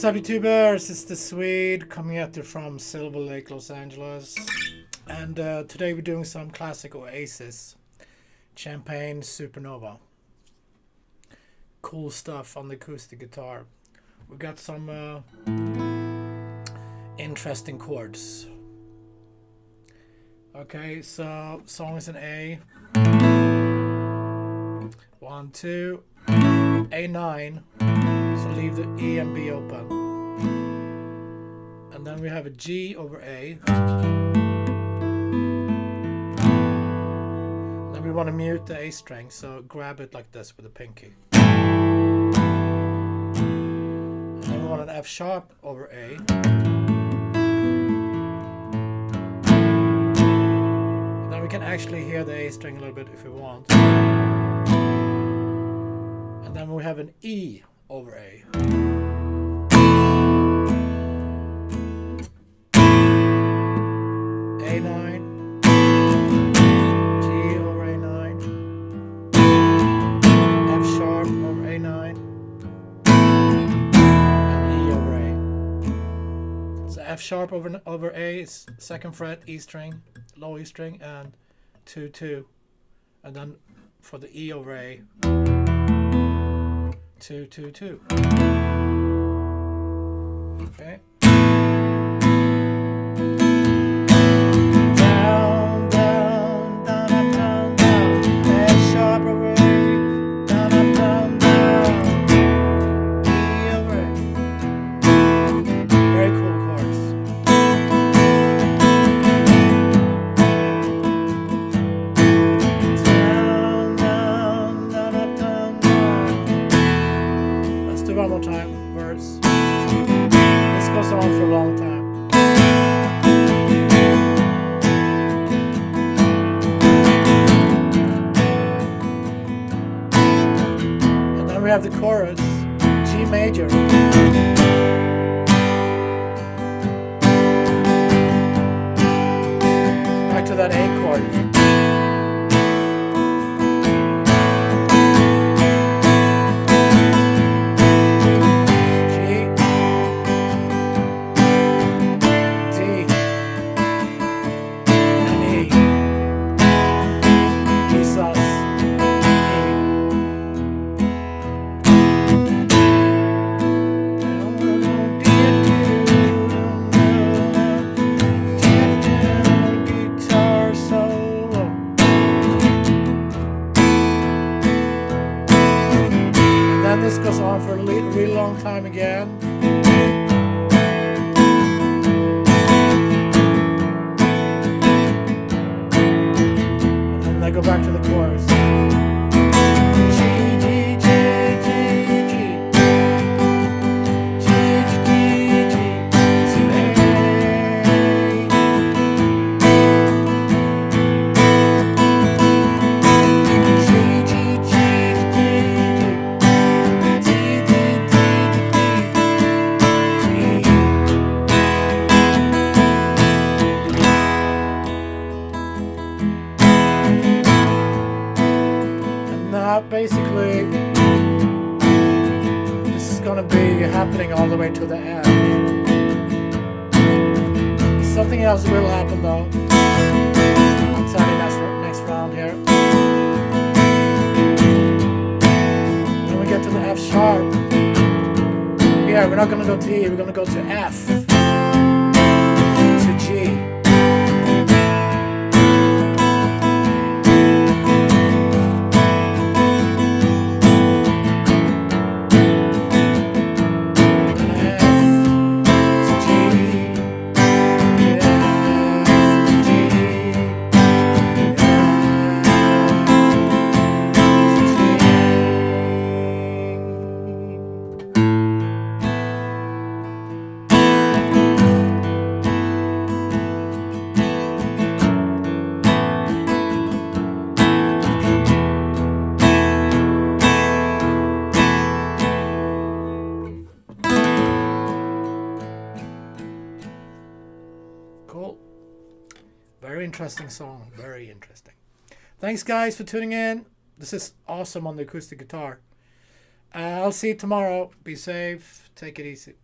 What's up, YouTubers? It's the Swede coming at you from Silver Lake, Los Angeles. And today we're doing some classic Oasis. Champagne Supernova. Cool stuff on the acoustic guitar. We got some interesting chords. Okay, so song is in A. 1, 2, A9. So leave the E and B open. And then we have a G over A. Then we want to mute the A string, so grab it like this with the pinky. And then we want an F sharp over A. And then we can actually hear the A string a little bit if we want. And then we have an E over A. A9, G over A9, F sharp over A9, and E over A. So F sharp over A is 2nd fret, E string, low E string, and 2, 2. And then for the E over A, 2, 2, 2. Okay. Down, down, down, up, down, down. F sharp over A. Down, up, down, down. E over A. Very cool chords. Down, down, down, up, down, down. Let's do one more time, verse. This goes on for a long time. And then we have the chorus, G major. Back to that A chord. This goes on for a really long time again. And then I go back to the chorus. G, G, G, G, G. G, G, G, to A. G, G, G, G, G. Now basically this is going to be happening all the way to the end. Something else will happen though. I'll tell you next round here. When we get to the F sharp, yeah, we're not going to go to E, we're going to go to F, to G. Cool. Very interesting song. Very interesting. Thanks, guys, for tuning in. This is awesome on the acoustic guitar. I'll see you tomorrow. Be safe. Take it easy.